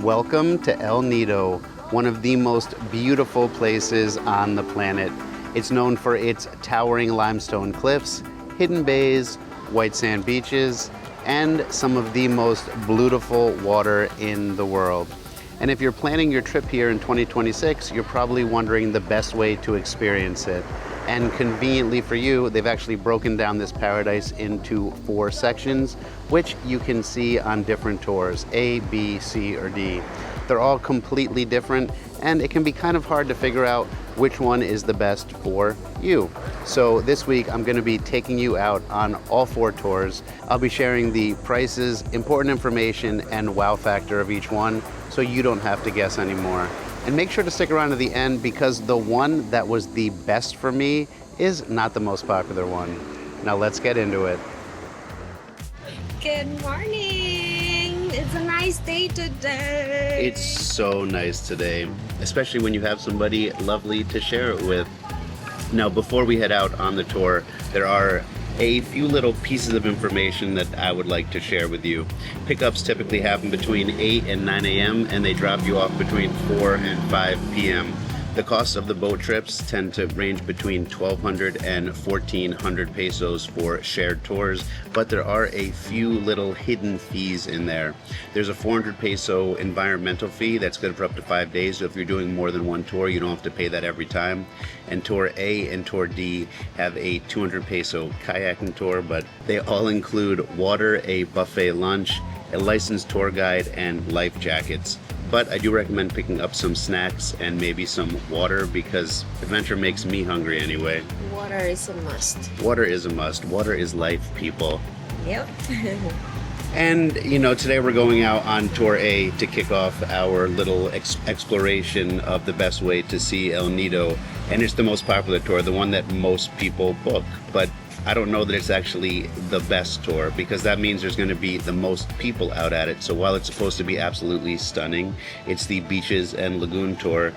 Welcome to El Nido, one of the most beautiful places on the planet. It's known for its towering limestone cliffs, hidden bays, white sand beaches, and some of the most beautiful water in the world. And if you're planning your trip here in 2026, you're probably wondering the best way to experience it. And conveniently for you, they've actually broken down this paradise into 4 sections, which you can see on different tours, A, B, C, or D. They're all completely different, and it can be kind of hard to figure out which one is the best for you. So this week, I'm gonna be taking you out on all 4 tours. I'll be sharing the prices, important information, and wow factor of each one, so you don't have to guess anymore. And make sure to stick around to the end because the one that was the best for me is not the most popular one. Now let's get into it. Good morning! It's a nice day today. It's so nice today, especially when you have somebody lovely to share it with. Now, before we head out on the tour, there are a few little pieces of information that I would like to share with you. Pickups typically happen between 8 and 9 a.m. and they drop you off between 4 and 5 p.m. The costs of the boat trips tend to range between 1,200 and 1,400 pesos for shared tours, but there are a few little hidden fees in there. There's a 400 peso environmental fee that's good for up to 5 days, so if you're doing more than one tour, you don't have to pay that every time. And Tour A and Tour D have a 200 peso kayaking tour, but they all include water, a buffet lunch, a licensed tour guide, and life jackets. But I do recommend picking up some snacks and maybe some water because adventure makes me hungry anyway. Water is a must. Water is a must. Water is life, people. Yep. And, you know, today we're going out on Tour A to kick off our little exploration of the best way to see El Nido. And it's the most popular tour, the one that most people book. But I don't know that it's actually the best tour because that means there's going to be the most people out at it. So while it's supposed to be absolutely stunning, it's the beaches and lagoon tour.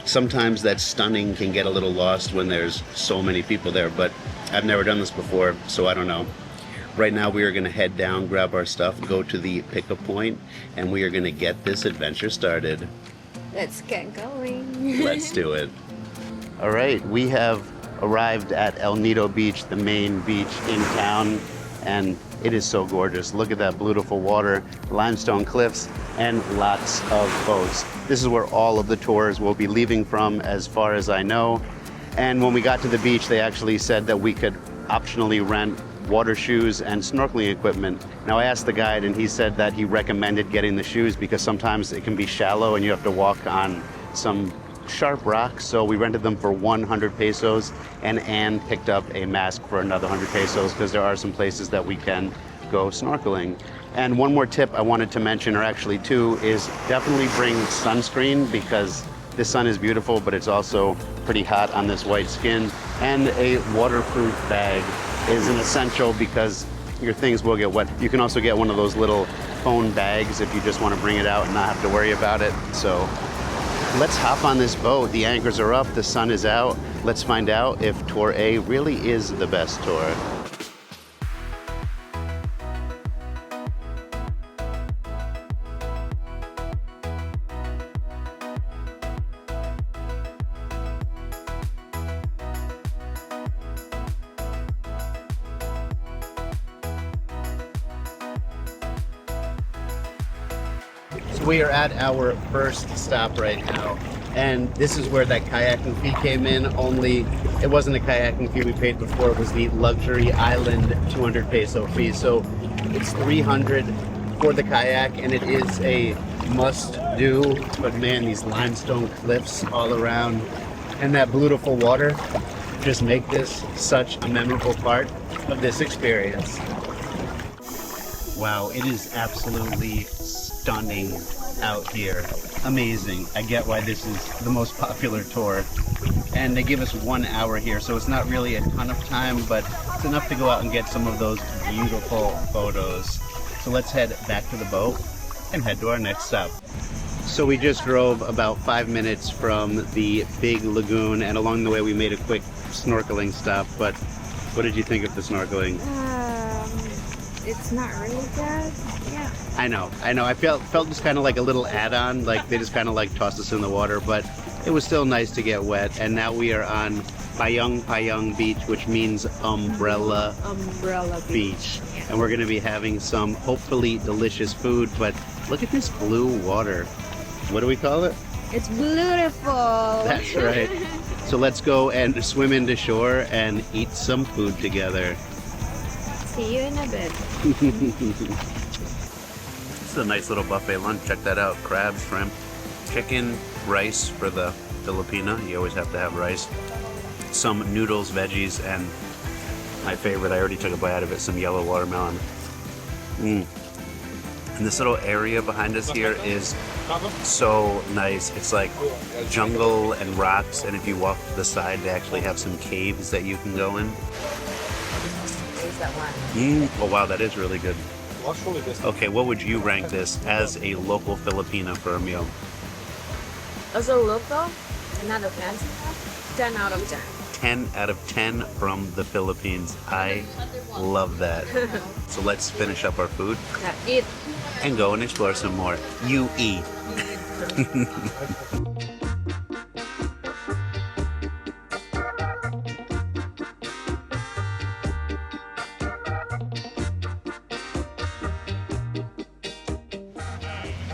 Sometimes that stunning can get a little lost when there's so many people there, but I've never done this before, so I don't know. Right now we are going to head down, grab our stuff, go to the pickup point, and we are going to get this adventure started. Let's get going. Let's do it. All right, we have arrived at El Nido Beach, the main beach in town, and it is so gorgeous. Look at that beautiful water, limestone cliffs, and lots of boats. This is where all of the tours will be leaving from, as far as I know. And when we got to the beach, they actually said that we could optionally rent water shoes and snorkeling equipment. Now I asked the guide and he said that he recommended getting the shoes because sometimes it can be shallow and you have to walk on some sharp rocks, so we rented them for 100 pesos, and Anne picked up a mask for another 100 pesos because there are some places that we can go snorkeling. And one more tip I wanted to mention, or actually 2, is definitely bring sunscreen because the sun is beautiful, but it's also pretty hot on this white skin. And a waterproof bag is an essential because your things will get wet. You can also get one of those little phone bags if you just want to bring it out and not have to worry about it. So let's hop on this boat. The anchors are up, the sun is out. Let's find out if Tour A really is the best tour. So we are at our first stop right now, and this is where that kayaking fee came in, only it wasn't a kayaking fee we paid before, it was the luxury island 200 peso fee. So it's 300 for the kayak, and it is a must do, but man, these limestone cliffs all around and that beautiful water just make this such a memorable part of this experience. Wow, it is absolutely stunning out here. Amazing. I get why this is the most popular tour. And they give us 1 hour here, so it's not really a ton of time, but it's enough to go out and get some of those beautiful photos. So let's head back to the boat and head to our next stop. So we just drove about 5 minutes from the big lagoon, and along the way we made a quick snorkeling stop. But what did you think of the snorkeling? it's not really good. Yeah. I know. I felt just kind of like a little add-on, like they just kind of like tossed us in the water, but it was still nice to get wet. And now we are on Payong-Payong Beach, which means umbrella beach. Yeah. And we're going to be having some hopefully delicious food, but look at this blue water. What do we call it? It's beautiful. That's right. So let's go and swim into shore and eat some food together. See you in a bit. This is a nice little buffet lunch. Check that out. Crab, shrimp, chicken, rice for the Filipina. You always have to have rice. Some noodles, veggies, and my favorite, I already took a bite out of it, some yellow watermelon. And this little area behind us here is so nice. It's like jungle and rocks, and if you walk to the side, they actually have some caves that you can go in. There's that one. Oh wow, that is really good. Okay, what would you rank this as a local Filipina for a meal? As a local, 10 out of 10. 10 out of 10. 10 out of 10 from the Philippines. I love that. So let's finish up our food Now eat. and go and explore some more. You eat.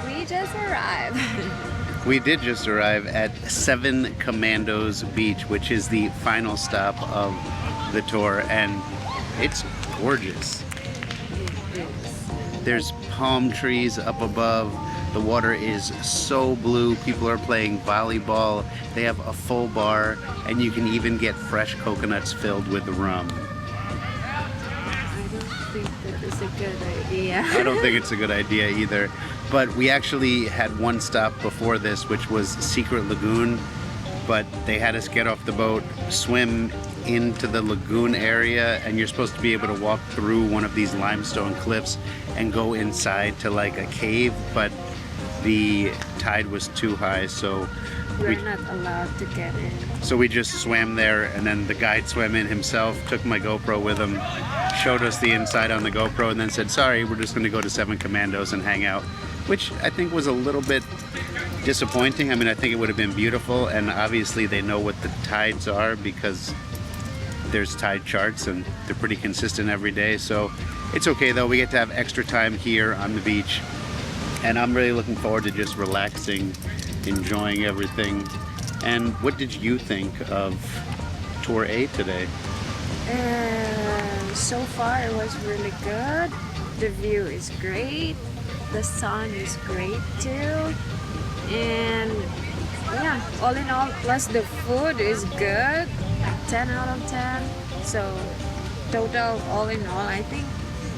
We just arrived. We did just arrive at Seven Commandos Beach, which is the final stop of the tour, and it's gorgeous. There's palm trees up above. The water is so blue. People are playing volleyball. They have a full bar, and you can even get fresh coconuts filled with rum. I don't think that is a good idea. I don't think it's a good idea either. But we actually had one stop before this, which was Secret Lagoon. But they had us get off the boat, swim into the lagoon area, and you're supposed to be able to walk through one of these limestone cliffs and go inside to like a cave, but the tide was too high, so We're not allowed to get in. so we just swam there, and then the guide swam in himself, took my GoPro with him, showed us the inside on the GoPro, and then said, sorry, we're just going to go to Seven Commandos and hang out, which I think was a little bit disappointing. I mean, I think it would have been beautiful, and obviously they know what the tides are because there's tide charts and they're pretty consistent every day, so it's okay though. We get to have extra time here on the beach, and I'm really looking forward to just relaxing, enjoying everything. And what did you think of Tour A today? So far it was really good. The view is great. The sun is great too. And yeah, all in all, plus the food is good. 10 out of 10. So total, all in all, I think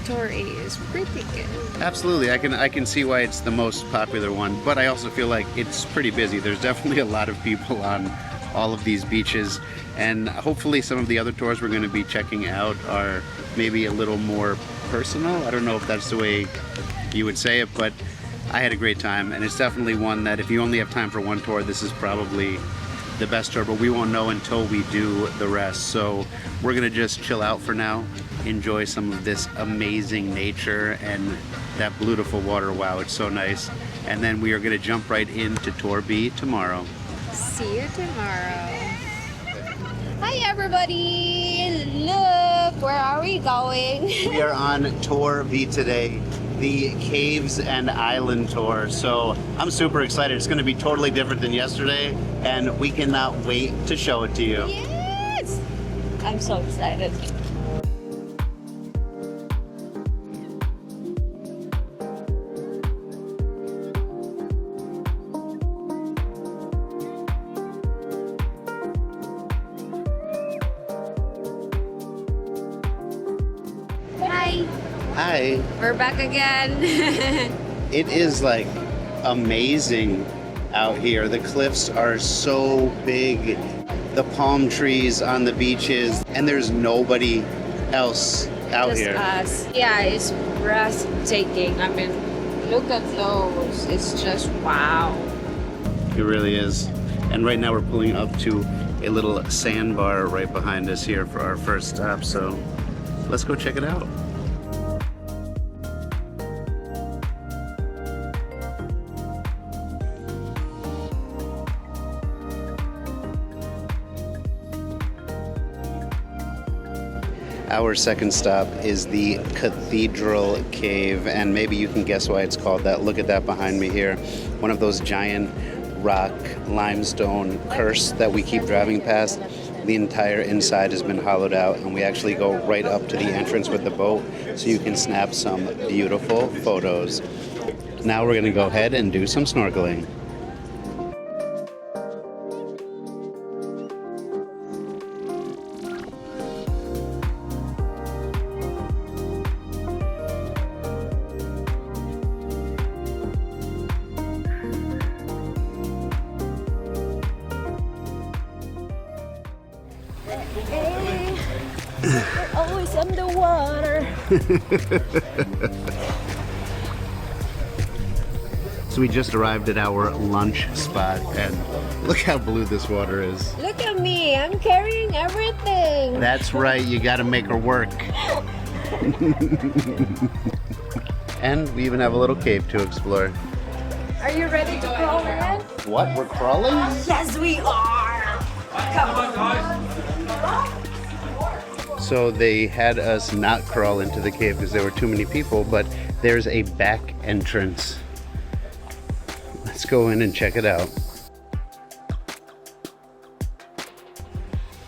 Tour A is pretty good. Absolutely, I can see why it's the most popular one, but I also feel like it's pretty busy. There's definitely a lot of people on all of these beaches, and hopefully some of the other tours we're going to be checking out are maybe a little more personal. I don't know if that's the way you would say it, but I had a great time, and it's definitely one that if you only have time for one tour, this is probably the best tour, but we won't know until we do the rest. So we're gonna just chill out for now, enjoy some of this amazing nature and that beautiful water. Wow, it's so nice. And then we are gonna jump right into Tour B tomorrow. See you tomorrow. Hi everybody! Look, where are we going? We are on Tour B today, the Caves and Island Tour. So I'm super excited. It's going to be totally different than yesterday, and we cannot wait to show it to you. Yes! I'm so excited. Hi! Hi. We're back again. It is like amazing out here. The cliffs are so big, the palm trees on the beaches, and there's nobody else out Just here. us. Yeah, it's breathtaking. I mean, look at those. It's just wow. It really is. And right now we're pulling up to a little sandbar right behind us here for our first stop. So let's go check it out. Our second stop is the Cathedral Cave, and maybe you can guess why it's called that. Look at that behind me here. One of those giant rock limestone curse that we keep driving past. The entire inside has been hollowed out, and we actually go right up to the entrance with the boat so you can snap some beautiful photos. Now we're gonna go ahead and do some snorkeling. We're always underwater. So we just arrived at our lunch spot, and look how blue this water is. Look at me, I'm carrying everything. That's right, you gotta make her work. And we even have a little cave to explore. Are you ready to crawl in? What, we're crawling? Yes, we are. Come on, guys. So they had us not crawl into the cave because there were too many people, but there's a back entrance. Let's go in and check it out.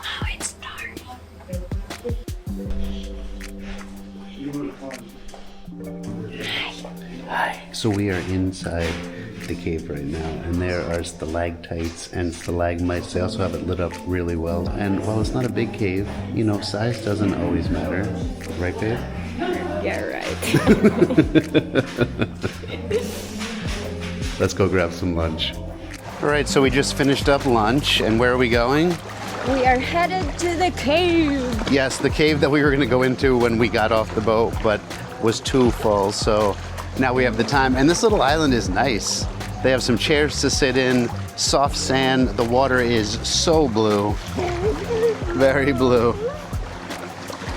Oh, it's dark. Hi. So we are inside the cave right now, and there are stalactites and stalagmites. They also have it lit up really well. And while it's not a big cave, you know, size doesn't always matter. Right, babe? Yeah, right. Let's go grab some lunch. All right, so we just finished up lunch, and where are we going? We are headed to the cave. Yes, the cave that we were gonna go into when we got off the boat, but was too full, so now we have the time. And this little island is nice. They have some chairs to sit in, soft sand. The water is so blue, very blue.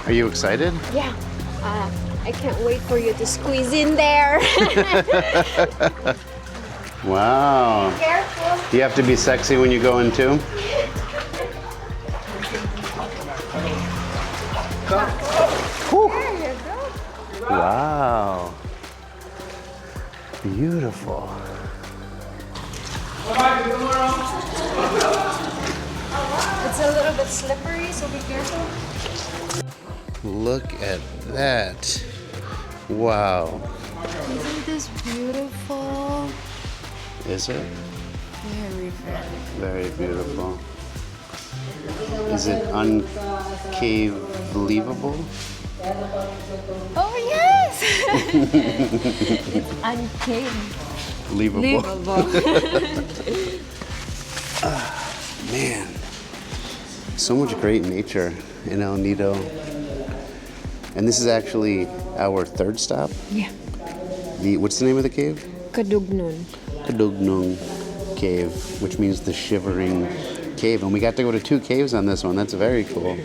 Are you excited? Yeah. I can't wait for you to squeeze in there. Wow. Careful. Do you have to be sexy when you go in too? Whew. There you go. Wow. Beautiful. It's a little bit slippery, so be careful. Look at that. Wow. Isn't this beautiful? Is it? Very, very. Very beautiful. Is it uncave believable? Oh, yes! It's uncaved. Believable. Man. So much great nature in El Nido. And this is actually our third stop. Yeah. What's the name of the cave? Cudugnon. Cudugnon cave, which means the shivering cave. And we got to go to 2 caves on this one. That's very cool.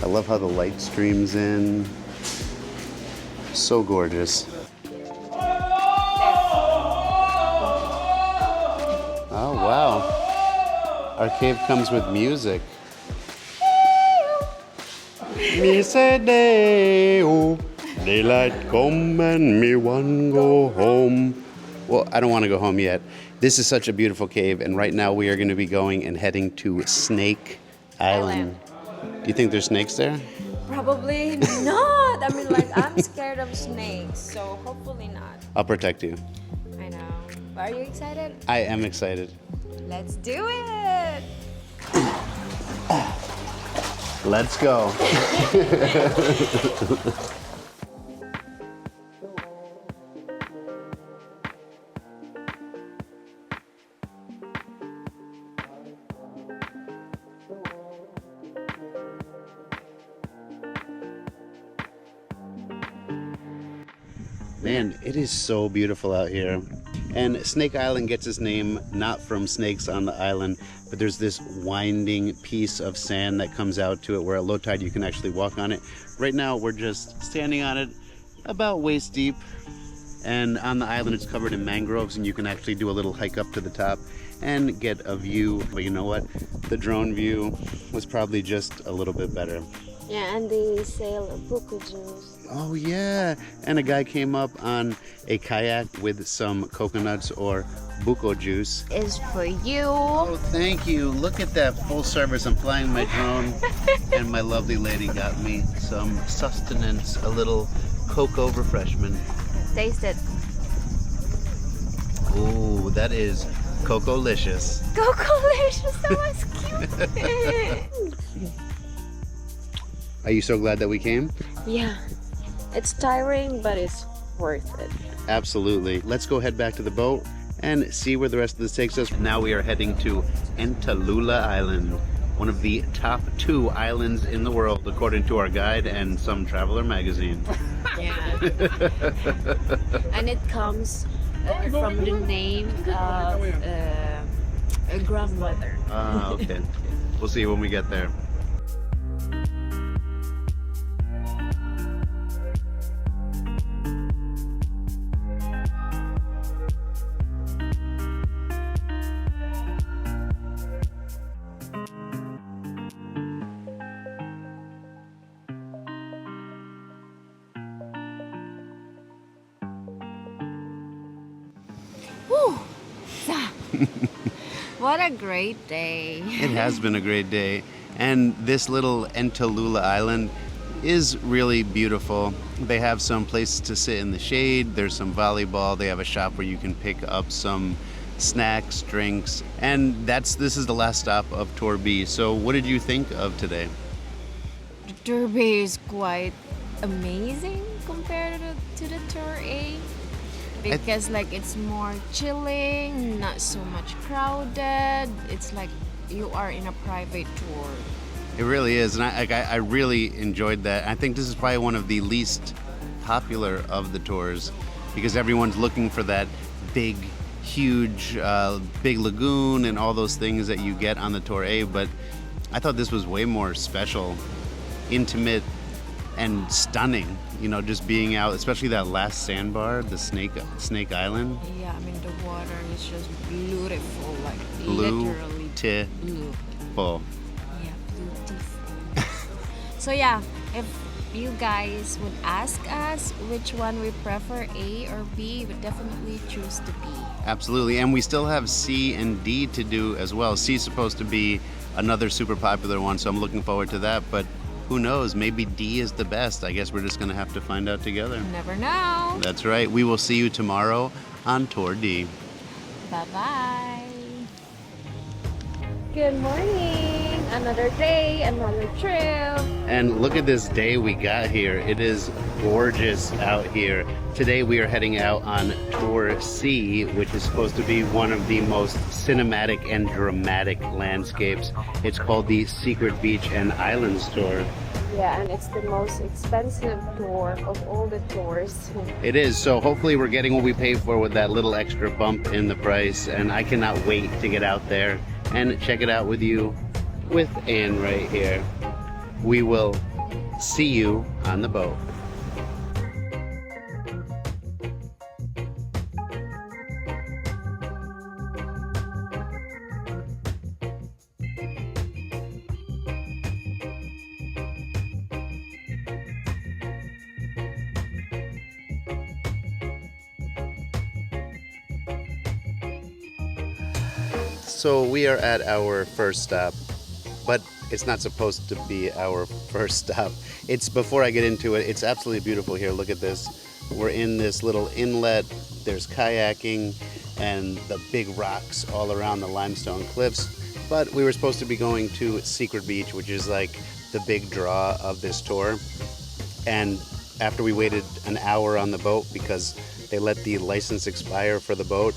I love how the light streams in. So gorgeous. Oh, wow. Our cave comes with music. Me say day-o, daylight come and me one go home. Well, I don't want to go home yet. This is such a beautiful cave, and right now we are going to be going and heading to Snake Island. Do you think there's snakes there? Probably not. I mean, like, I'm scared of snakes, so hopefully not. I'll protect you. I know. But are you excited? I am excited. Let's do it! Let's go. Man, it is so beautiful out here. And Snake Island gets its name not from snakes on the island, but there's this winding piece of sand that comes out to it where at low tide you can actually walk on it. Right now we're just standing on it about waist deep, and on the island it's covered in mangroves, and you can actually do a little hike up to the top and get a view. But you know what? The drone view was probably just a little bit better. Yeah, and they sell buko juice. Oh yeah, and a guy came up on a kayak with some coconuts or buko juice. Is for you. Oh, thank you. Look at that full service. I'm flying my drone, and my lovely lady got me some sustenance, a little cocoa refreshment. Taste it. Ooh, that is coco-licious. Coco-licious, that was cute. Are you so glad that we came? Yeah, it's tiring, but it's worth it. Absolutely. Let's go head back to the boat and see where the rest of this takes us. Now we are heading to Entalula Island, one of the top 2 islands in the world, according to our guide and some traveler magazine. Yeah. And it comes from the name of a grandmother. Ah, okay. We'll see when we get there. Whew. What a great day. It has been a great day. And this little Entalula Island is really beautiful. They have some places to sit in the shade. There's some volleyball. They have a shop where you can pick up some snacks, drinks. And this is the last stop of Tour B. So what did you think of today? The Tour B is quite amazing compared to the Tour A. Because like it's more chilling, not so much crowded. It's like you are in a private tour. It really is, and I really enjoyed that. I think this is probably one of the least popular of the tours because everyone's looking for that big, huge, big lagoon and all those things that you get on the Tour A. But I thought this was way more special, intimate, and stunning. You know, just being out, especially that last sandbar, the Snake Island. Yeah, I mean the water is just beautiful, like literally blue. Beautiful. Yeah, beautiful. So yeah, if you guys would ask us which one we prefer, A or B, we would definitely choose the B. Absolutely, and we still have C and D to do as well. C is supposed to be another super popular one, so I'm looking forward to that, but who knows, maybe D is the best. I guess we're just gonna have to find out together. Never know. That's right. We will see you tomorrow on Tour D. Bye-bye. Good morning. Another day, another trip. And look at this day we got here. It is gorgeous out here. Today we are heading out on Tour C, which is supposed to be one of the most cinematic and dramatic landscapes. It's called the Secret Beach and Islands Tour. Yeah, and it's the most expensive tour of all the tours. It is, so hopefully we're getting what we pay for with that little extra bump in the price, and I cannot wait to get out there and check it out with you, with Anne right here. We will see you on the boat. So we are at our first stop, but it's not supposed to be our first stop. It's before I get into it, it's absolutely beautiful here. Look at this. We're in this little inlet. There's kayaking and the big rocks all around the limestone cliffs. But we were supposed to be going to Secret Beach, which is like the big draw of this tour. And after we waited an hour on the boat because they let the license expire for the boat,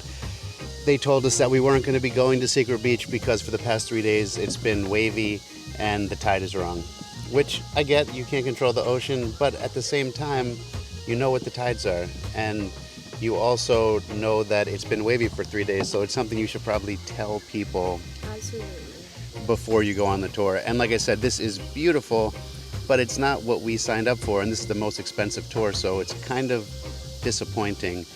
they told us that we weren't going to be going to Secret Beach because for the past 3 days it's been wavy and the tide is wrong. Which I get, you can't control the ocean, but at the same time, you know what the tides are. And you also know that it's been wavy for 3 days, so it's something you should probably tell people before you go on the tour. And like I said, this is beautiful, but it's not what we signed up for, and this is the most expensive tour, so it's kind of disappointing.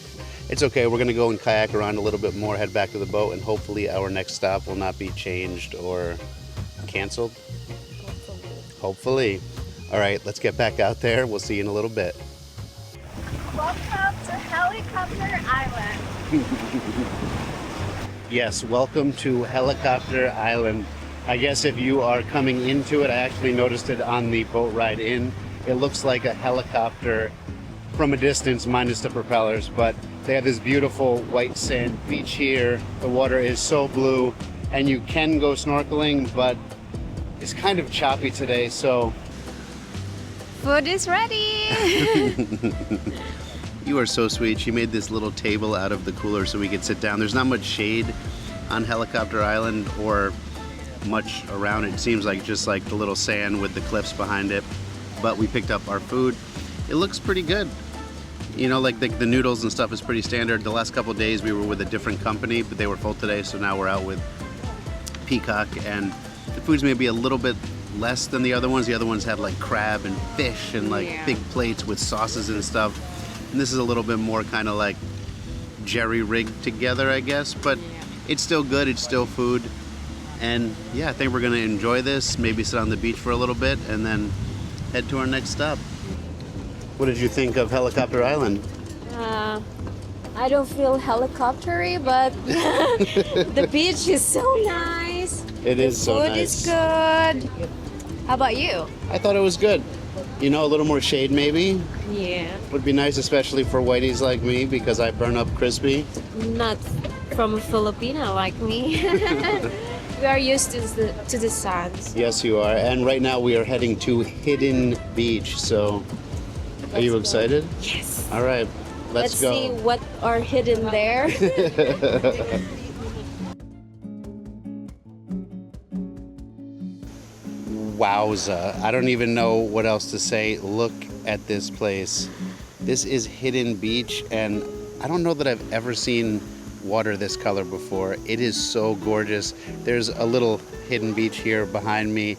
It's okay, we're gonna go and kayak around a little bit more, head back to the boat, and hopefully our next stop will not be changed or canceled. Hopefully. All right, let's get back out there. We'll see you in a little bit. Welcome to Helicopter Island. Yes, welcome to Helicopter Island. I guess if you are coming into it, I actually noticed it on the boat ride in. It looks like a helicopter from a distance, minus the propellers, but they have this beautiful white sand beach here. The water is so blue, and you can go snorkeling, but it's kind of choppy today, so... Food is ready. You are so sweet. She made this little table out of the cooler so we could sit down. There's not much shade on Helicopter Island or much around it. It seems like just like the little sand with the cliffs behind it. But we picked up our food. It looks pretty good. You know, like the noodles and stuff is pretty standard. The last couple days we were with a different company, but they were full today, so now we're out with Peacock, and the food's maybe a little bit less than the other ones. The other ones had like crab and fish and like big plates with sauces and stuff. And this is a little bit more kind of like jerry-rigged together, I guess, but it's still good. It's still food. And yeah, I think we're gonna enjoy this, maybe sit on the beach for a little bit and then head to our next stop. What did you think of Helicopter Island? I don't feel helicoptery, but the beach is so nice. It is so nice. Food is good. How about you? I thought it was good. You know, a little more shade maybe. Yeah. Would be nice, especially for whiteys like me, because I burn up crispy. Not from a Filipina like me. We are used to the sun. Yes, you are. And right now we are heading to Hidden Beach. So, are you excited? Yes. All right, let's go. See what are hidden there. Wowza. I don't even know what else to say. Look at this place. This is Hidden Beach, and I don't know that I've ever seen water this color before. It is so gorgeous. There's a little hidden beach here behind me,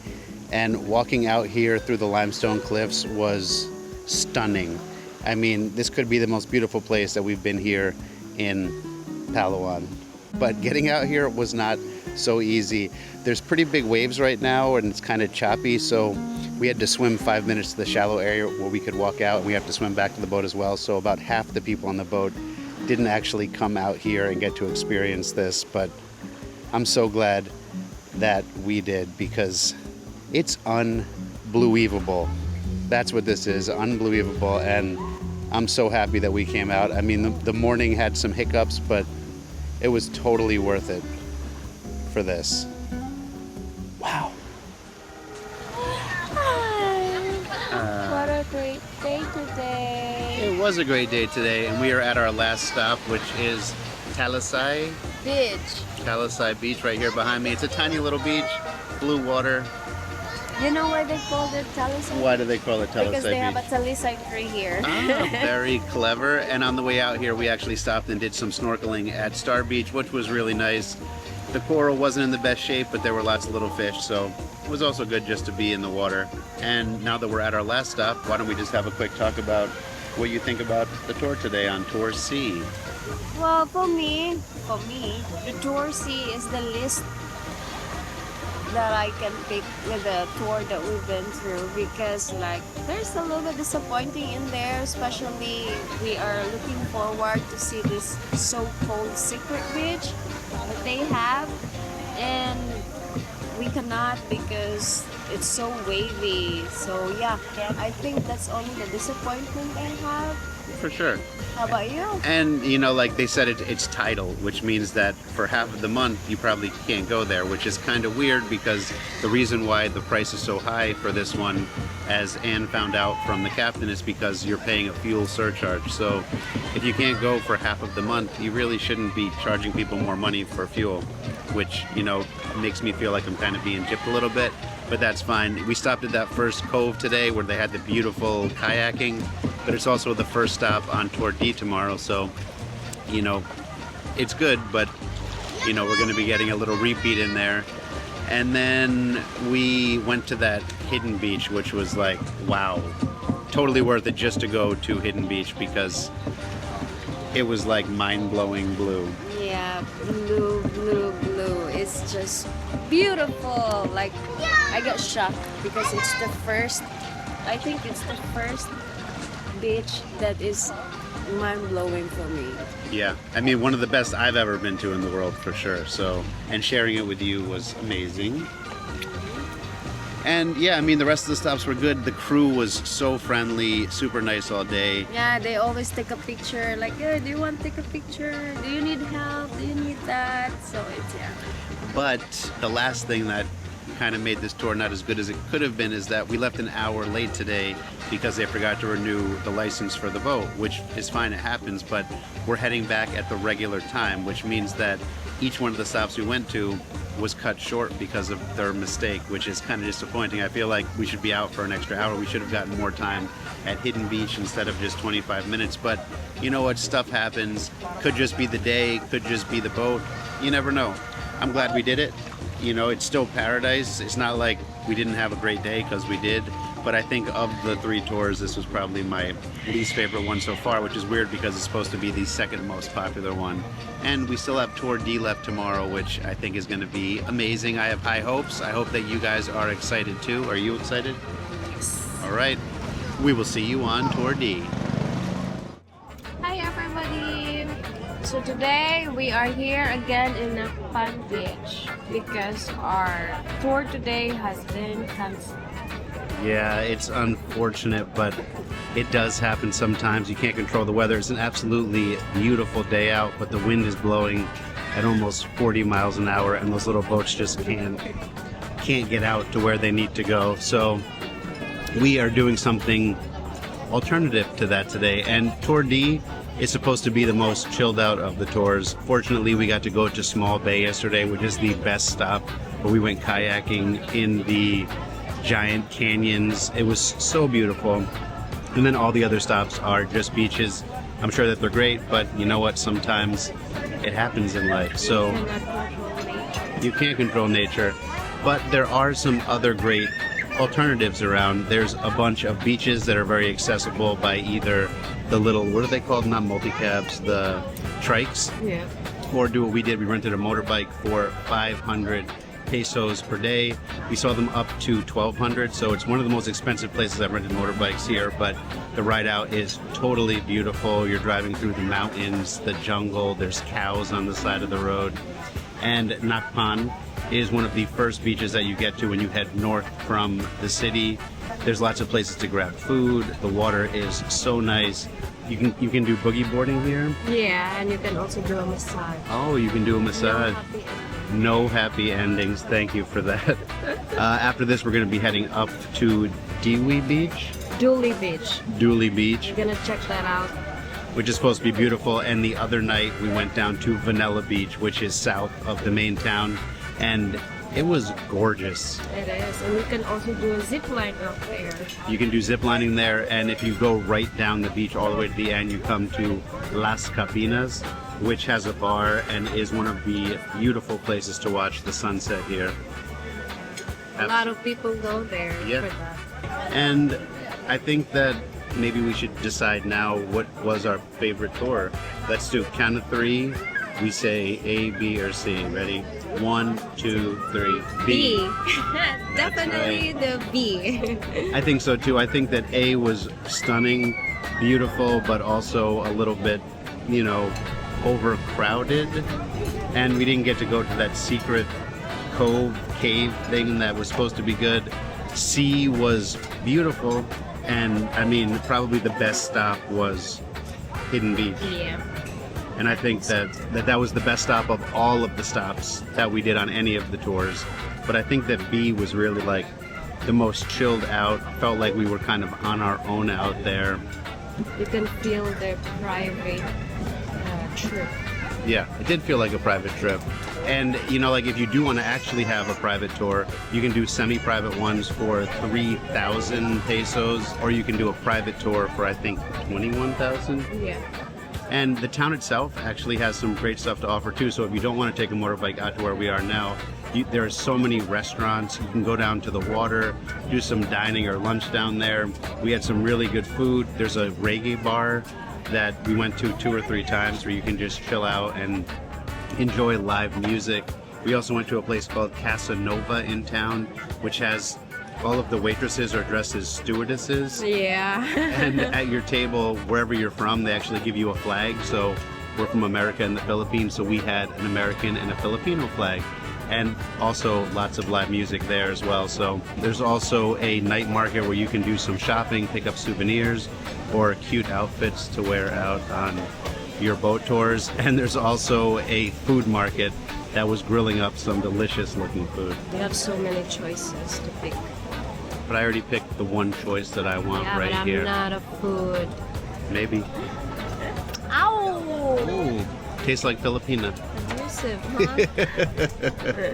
and walking out here through the limestone cliffs was stunning. I mean, this could be the most beautiful place that we've been here in Palawan. But getting out here was not so easy. There's pretty big waves right now and it's kind of choppy, so we had to swim 5 minutes to the shallow area where we could walk out, and we have to swim back to the boat as well. So about half the people on the boat didn't actually come out here and get to experience this, but I'm so glad that we did, because it's unbelievable. That's what this is, unbelievable, and I'm so happy that we came out. I mean, the morning had some hiccups, but it was totally worth it for this. Wow. What a great day today. It was a great day today, and we are at our last stop, which is Talisay. Beach. Talisay Beach right here behind me. It's a tiny little beach, blue water. You know why they call it Talisay? Why do they call it Talisay Because they have a Beach? Talisay tree here. Ah, very clever. And on the way out here, we actually stopped and did some snorkeling at Star Beach, which was really nice. The coral wasn't in the best shape, but there were lots of little fish, so it was also good just to be in the water. And now that we're at our last stop, why don't we just have a quick talk about what you think about the tour today on Tour C? Well, for me, the Tour C is the least that I can pick with the tour that we've been through, because like there's a little bit disappointing in there, especially we are looking forward to see this so-called secret beach that they have, and we cannot because it's so wavy. So yeah, I think that's only the disappointment I have. For sure. How about you? And you know, like they said, it's tidal, which means that for half of the month you probably can't go there, which is kind of weird, because the reason why the price is so high for this one, as Anne found out from the captain, is because you're paying a fuel surcharge. So if you can't go for half of the month, you really shouldn't be charging people more money for fuel, which, you know, makes me feel like I'm kind of being gypped a little bit, but that's fine. We stopped at that first cove today where they had the beautiful kayaking, but it's also the first stop on Tour D tomorrow, so, you know, it's good, but, you know, we're going to be getting a little repeat in there. And then we went to that Hidden Beach, which was like, wow, totally worth it just to go to Hidden Beach, because it was like mind-blowing blue. Yeah, blue, blue, blue. It's just beautiful. Like, I got shocked because it's the first I think it's the first beach that is mind-blowing for me. Yeah, I mean, one of the best I've ever been to in the world for sure. So, and sharing it with you was amazing. And yeah, I mean, the rest of the stops were good. The crew was so friendly, super nice all day. Yeah, they always take a picture. Like, yeah, do you want to take a picture? Do you need help? Do you need that? So it's, yeah. But the last thing that kind of made this tour not as good as it could have been is that we left an hour late today because they forgot to renew the license for the boat, which is fine, it happens, but we're heading back at the regular time, which means that each one of the stops we went to was cut short because of their mistake, which is kind of disappointing. I feel like we should be out for an extra hour. We should have gotten more time at Hidden Beach instead of just 25 minutes, but you know what, stuff happens. Could just be the day, could just be the boat. You never know. I'm glad we did it. You know, it's still paradise. It's not like we didn't have a great day, because we did. But I think of the 3 tours, this was probably my least favorite one so far, which is weird because it's supposed to be the second most popular one. And we still have Tour D left tomorrow, which I think is going to be amazing. I have high hopes. I hope that you guys are excited too. Are you excited? Yes. All right. We will see you on Tour D. Hi everybody! So today we are here again in Nacpan Beach because our tour today has been cancelled. Yeah, it's unfortunate, but it does happen sometimes. You can't control the weather. It's an absolutely beautiful day out, but the wind is blowing at almost 40 miles an hour, and those little boats just can't get out to where they need to go. So we are doing something alternative to that today, and Tour D is supposed to be the most chilled out of the tours. Fortunately, we got to go to Small Bay yesterday, which is the best stop, where we went kayaking in the giant canyons. It was so beautiful. And then all the other stops are just beaches. I'm sure that they're great, but you know what? Sometimes it happens in life. So you can't control nature, but there are some other great alternatives around. There's a bunch of beaches that are very accessible by either the little, what are they called? Not multi-cabs, the trikes. Yeah. Or do what we did. We rented a motorbike for 500 pesos per day. We saw them up to 1,200, so it's one of the most expensive places I've rented motorbikes here, but the ride out is totally beautiful. You're driving through the mountains, the jungle, there's cows on the side of the road. And Nacpan is one of the first beaches that you get to when you head north from the city. There's lots of places to grab food. The water is so nice. You can do boogie boarding here. Yeah, and you can also do a massage. Oh, you can do a massage. No happy endings. Thank you for that. After this, we're going to be heading up to Duli Beach. Duli Beach. Duli Beach. We're gonna check that out. Which is supposed to be beautiful. And the other night, we went down to Vanilla Beach, which is south of the main town. And it was gorgeous. It is. And you can also do a zip line up there. You can do zip lining there. And if you go right down the beach all the way to the end, you come to Las Cabanas, which has a bar and is one of the beautiful places to watch the sunset here. A lot of people go there Yeah. for that. And I think that maybe we should decide now what was our favorite tour. Let's do count of 3. We say A, B, or C. Ready? 1, 2, 3. B. Definitely the B. I think so too. I think that A was stunning, beautiful, but also a little bit, you know, overcrowded, and we didn't get to go to that secret cove cave thing that was supposed to be good. C was beautiful, and I mean, probably the best stop was Hidden Beach. Yeah. And I think that was the best stop of all of the stops that we did on any of the tours. But I think that B was really like the most chilled out. Felt like we were kind of on our own out there. You can feel the private trip. Yeah, it did feel like a private trip. And you know, like if you do want to actually have a private tour, you can do semi-private ones for 3,000 pesos, or you can do a private tour for I think 21,000. Yeah. And the town itself actually has some great stuff to offer too. So if you don't want to take a motorbike out to where we are now, there are so many restaurants. You can go down to the water, do some dining or lunch down there. We had some really good food. There's a reggae bar that we went to 2 or 3 times where you can just chill out and enjoy live music. We also went to a place called Casa Nova in town, which has All of the waitresses are dressed as stewardesses. Yeah. And at your table, wherever you're from, they actually give you a flag. So we're from America and the Philippines, so we had an American and a Filipino flag. And also lots of live music there as well. So there's also a night market where you can do some shopping, pick up souvenirs or cute outfits to wear out on your boat tours. And there's also a food market that was grilling up some delicious looking food. We have so many choices to pick. But I already picked the one choice that I want Yeah, right but I'm here. not a food. Maybe. Ow! Ooh, tastes like Filipina. Abusive, huh?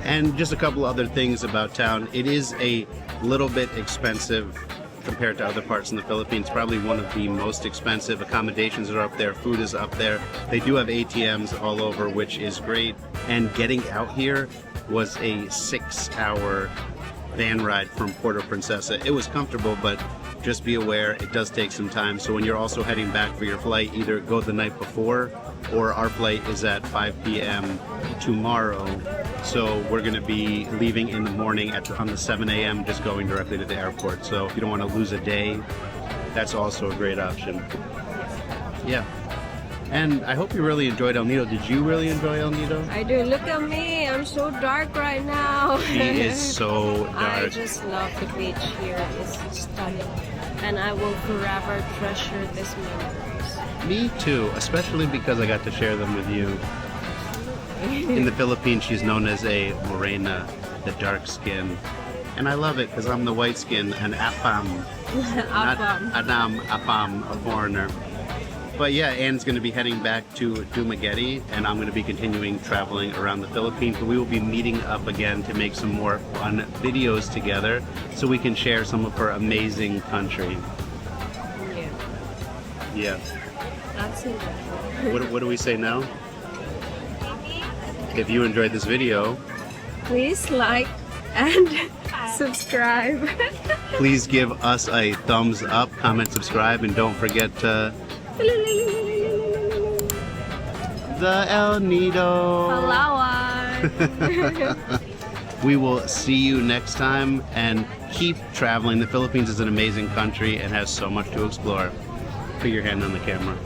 And just a couple other things about town. It is a little bit expensive compared to other parts in the Philippines. Probably one of the most expensive. Accommodations are up there, food is up there. They do have ATMs all over, which is great. And getting out here was a 6-hour van ride from Puerto Princesa. It was comfortable, but just be aware it does take some time. So when you're also heading back for your flight, either go the night before, or our flight is at 5 p.m. tomorrow. So we're going to be leaving in the morning on the 7 a.m. just going directly to the airport. So if you don't want to lose a day, that's also a great option. Yeah. And I hope you really enjoyed El Nido. Did you really enjoy El Nido? I do. Look at me. I'm so dark right now. She is so dark. I just love the beach here. It's stunning. And I will forever treasure this memories. Me too, especially because I got to share them with you. In the Philippines, she's known as a morena, the dark skin. And I love it because I'm the white skin, an apam. Not Apam. Adam, apam, a foreigner. But yeah, Anne's going to be heading back to Dumaguete, and I'm going to be continuing traveling around the Philippines. But we will be meeting up again to make some more fun videos together so we can share some of her amazing country. Yeah. Yeah. That's it. What do we say now? If you enjoyed this video, Please like and subscribe. please give us a thumbs up, comment, subscribe, and don't forget to the El Nido. Palawan. We will see you next time, and keep traveling. The Philippines is an amazing country and has so much to explore. Put your hand on the camera.